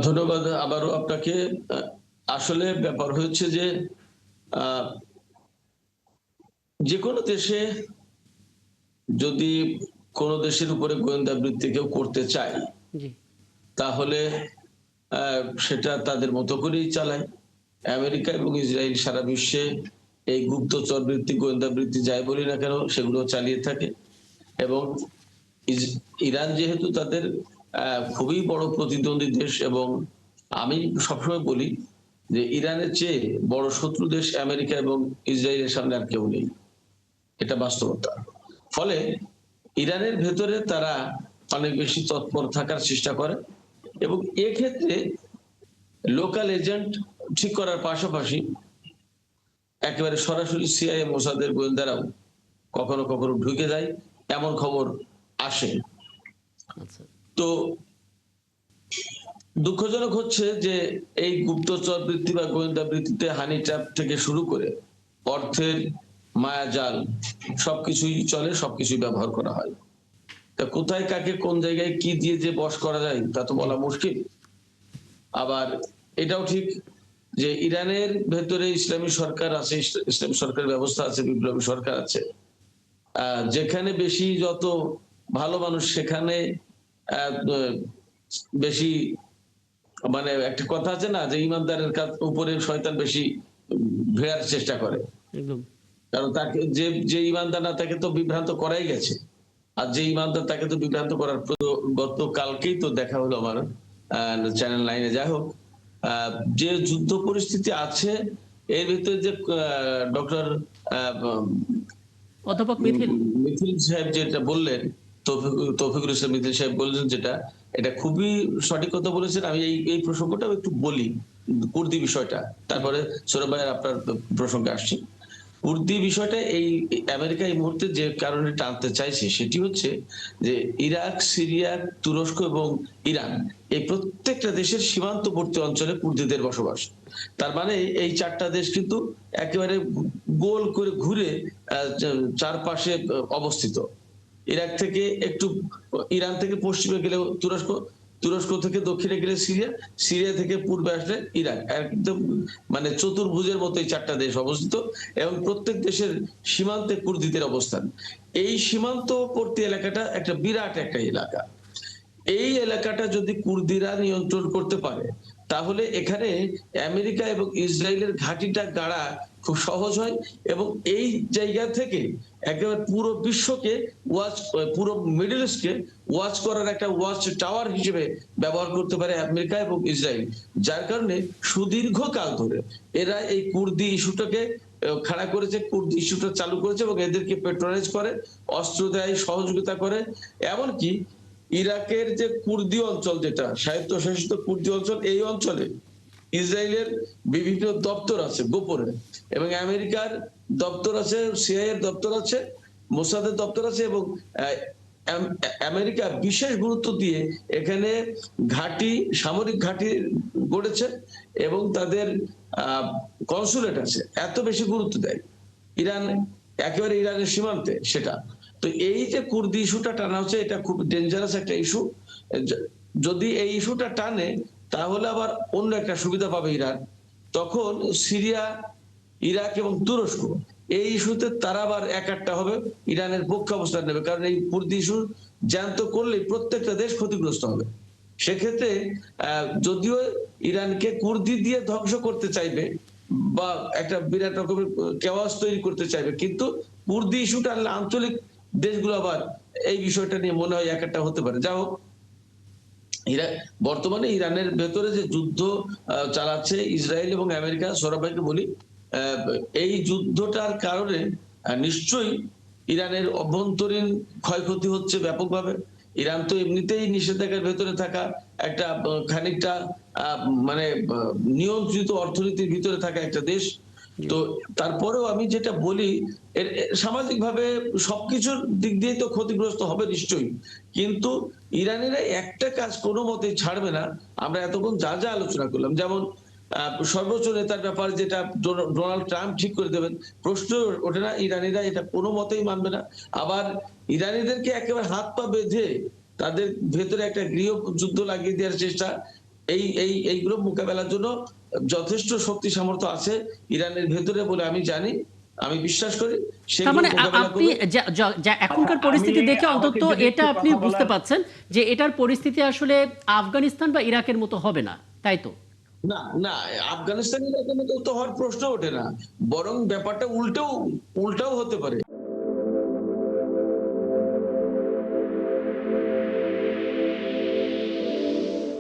ধন্যবাদ আবারও আপনাকে। আ আসলে ব্যাপার হচ্ছে যে আ যেকোনো দেশে যদি কোন দেশের উপরে গোয়েন্দা বৃত্তি কেউ করতে চায়, জি, তাহলে আ সেটা তাদের মতো করেই চালায়। আমেরিকা এবং ইসরায়েল সারা বিশ্বে এই গুপ্তচর বৃত্তি, গোয়েন্দা বৃত্তি যাই বলি না কেন সেগুলো চালিয়ে থাকে এবং ইজ ইরান যেহেতু তাদের আ খুবই বড় প্রতিদ্বন্দ্বী দেশ এবং আমি সবসময় বলি যে ইরানের চেয়ে বড় শত্রু দেশ আমেরিকা এবং ইসরায়েলের সামনে আর কেউ নেই। এটা বাস্তবতা। ফলে ইরানের ভেতরে তারা অনেক বেশি তৎপর থাকার চেষ্টা করে এবং এক্ষেত্রে লোকাল এজেন্ট ঠিক করার পাশাপাশি একেবারে সরাসরি সিআইএ মোসাদের গোয়েন্দারাও কখনো, কখনো ঢুকে যায় এমন খবর আসে। আচ্ছা। তো দুঃখজনক হচ্ছে যে এই গুপ্তচর বৃত্তি বা গোয়েন্দা বৃত্তিতে হানি ট্র্যাপ থেকে শুরু করে অর্থের মায়াজাল সবকিছুই চলে, সবকিছুই ব্যবহার করা হয়। তা কোথায় কাকে কোন জায়গায় কি দিয়ে যে বশ করা যায় তা তো জি, বলা মুশকিল। আবার এটাও ঠিক যে ইরানের ভেতরে ইসলামী সরকার আছে, ইসলামী সরকারের ব্যবস্থা আছে, বিপ্লবী সরকার আছে। যেখানে বেশি যত ভালো মানুষ সেখানে আ ব বেশি মানে একটা কথা আছে না যে ইমানদারের উপরে শয়তান বেশি ভিড়ার চেষ্টা করে। একদম। কারণ তাকে যে ইমানদার না তাকে তো বিভ্রান্ত করাই গেছে। আর যে ইমানদার তাকে তো বিভ্রান্ত করার গতকালকেই তো দেখা হলো আমার চ্যানেল 9 এ। যাই হোক, আ যে যুদ্ধ পরিস্থিতি আছে এর ভিতরে যে ডক্টর আ অধ্যাপক মিথিল। মিথিল সাহেব যেটা বললেন, তৌফিকুল ইসলাম মিথিল সাহেব বললেন যেটা, এটা খুবই সঠিক কথা বলেছেন। আমি এই প্রসঙ্গটাও একটু বলি। কুর্দি বিষয়টা। জি, তারপরে সৌরভ ভাই আপনার প্রসঙ্গে আসছি। কুর্দি বিষয়টা আমেরিকা এই মুহূর্তে যে কারণে টানতে চাইছে সেটি হচ্ছে যে ইরাক, সিরিয়া, তুরস্ক এবং ইরান এই প্রত্যেকটা দেশের সীমান্তবর্তী অঞ্চলে কুর্দিদের বসবাস। তার মানে এই ৪ টা দেশ কিন্তু একেবারে গোল করে ঘুরে চারপাশে অবস্থিত। ইরাক থেকে একটু ইরান থেকে পশ্চিমে গেলে তুরস্ক, তুরস্ক থেকে দক্ষিণে গেলে সিরিয়া, সিরিয়া থেকে পূর্বে আসলে ইরাক। একদম মানে চতুর্ভুজের মতো এই ৪ টা দেশ অবস্থিত এবং প্রত্যেক দেশের সীমান্তে কুর্দিদের অবস্থান। এই সীমান্তবর্তী এলাকাটা একটা বিরাট একটা এলাকা। এই এলাকাটা যদি কুর্দিরা নিয়ন্ত্রণ করতে পারে তাহলে এখানে আমেরিকা এবং ইসরায়েলের ঘাঁটিটা গাড়া খুব সহজ হয় এবং এই জায়গা থেকে একেবারে পুরো বিশ্বকে পুরো মিডল ইস্টকে ওয়াচ করার একটা ওয়াচ টাওয়ার হিসেবে ব্যবহার করতে পারে আমেরিকা এবং ইসরায়েল। যার কারণে সুদীর্ঘকাল ধরে এরা এই কুর্দি ইস্যুটাকে খাড়া করেছে, কুর্দি ইস্যুটা চালু করেছে এবং এদেরকে পেট্রোনাইজ করে, অস্ত্র দেয়, সহযোগিতা করে। এমনকি ইরাকের যে কুর্দি অঞ্চল যেটা স্বায়ত্তশাসিত কুর্দি অঞ্চল, এই অঞ্চলে ইসরায়েলের বিভিন্ন দপ্তর আছে গোপনে এবং আমেরিকার দপ্তর আছে, সিআইএ এর দপ্তর আছে, মোসাদের দপ্তর আছে এবং আমেরিকা বিশেষ গুরুত্ব দিয়ে এখানে ঘাঁটি, সামরিক ঘাঁটি গড়েছে এবং তাদের কনসুলেট আছে। এত বেশি গুরুত্ব দেয়। ইরান একেবারে ইরানের সীমান্তে সেটা। তো এই যে কুর্দি ইস্যুটা টানা হচ্ছে এটা খুব ডেঞ্জারাস একটা ইস্যু। যদি এই ইস্যুটা টানে তাহলে আবার অন্য একটা সুবিধা পাবে ইরান। তখন সিরিয়া, ইরাক এবং তুরস্ক এই ইস্যুতে তারা আবার একাট্টা হবে, ইরানের পক্ষে অবস্থান নেবে। কারণ এই কুর্দি ইস্যু জ্যান্ত করলে প্রত্যেকটা দেশ ক্ষতিগ্রস্ত হবে। সেক্ষেত্রে যদিও ইরানকে কুর্দি দিয়ে ধ্বংস করতে চাইবে বা একটা বিরাট রকমের কেওয়াস তৈরি করতে চাইবে, কিন্তু কুর্দি ইস্যুটা আনলে আঞ্চলিক দেশগুলো আবার এই বিষয়টা নিয়ে মনে হয় একটা হতে পারে। যা হোক, বর্তমানে ইরানের ভেতরে যে যুদ্ধ চালাচ্ছে ইসরায়েল এবং আমেরিকা, সৌরভ ভাইকে বলি এই যুদ্ধটার কারণে নিশ্চয়ই ইরানের অভ্যন্তরীণ ক্ষয়ক্ষতি হচ্ছে ব্যাপকভাবে। ইরান তো এমনিতেই নিষেধাজ্ঞার ভেতরে থাকা একটা খানিকটা মানে নিয়ন্ত্রিত অর্থনীতির ভিতরে থাকা একটা দেশ। জি, তো তারপরেও আমি যেটা বলি সামাজিকভাবে সবকিছুর দিক দিয়েই তো ক্ষতিগ্রস্ত হবে নিশ্চয়ই। কিন্তু ইরানিরা একটা কাজ কোনো মতেই ছাড়বে না। আমরা এতক্ষণ যা আলোচনা করলাম, যেমন সর্বোচ্চ নেতার ব্যাপারে যেটা ডোনাল্ড ট্রাম্প ঠিক করে দেবেন, প্রশ্ন ওঠে না, ইরানিরা এটা কোনো মতেই মানবে না। আবার ইরানিদেরকে একেবারে হাত পা বেঁধে তাদের ভেতরে একটা গৃহযুদ্ধ লাগিয়ে দেওয়ার চেষ্টা, এইগুলো মোকাবেলার জন্য যথেষ্ট শক্তি সামর্থ্য আছে ইরানের ভেতরে বলে আমি জানি, আমি বিশ্বাস করি তার সেগুলো মানে মোকাবেলা আপনি করবে। যা এখনকার পরিস্থিতি দেখে আমাকে অন্তত যদি এটা একটু আপনি কথা বুঝতে বলার- পাচ্ছেন যে এটার পরিস্থিতি আসলে আফগানিস্তান বা ইরাকের মতো হবে না, তাই তো? না না, আফগানিস্তান ইরাকের মতো তো হওয়ার প্রশ্ন ওঠে না, বরং ব্যাপারটা উল্টাও হতে পারে।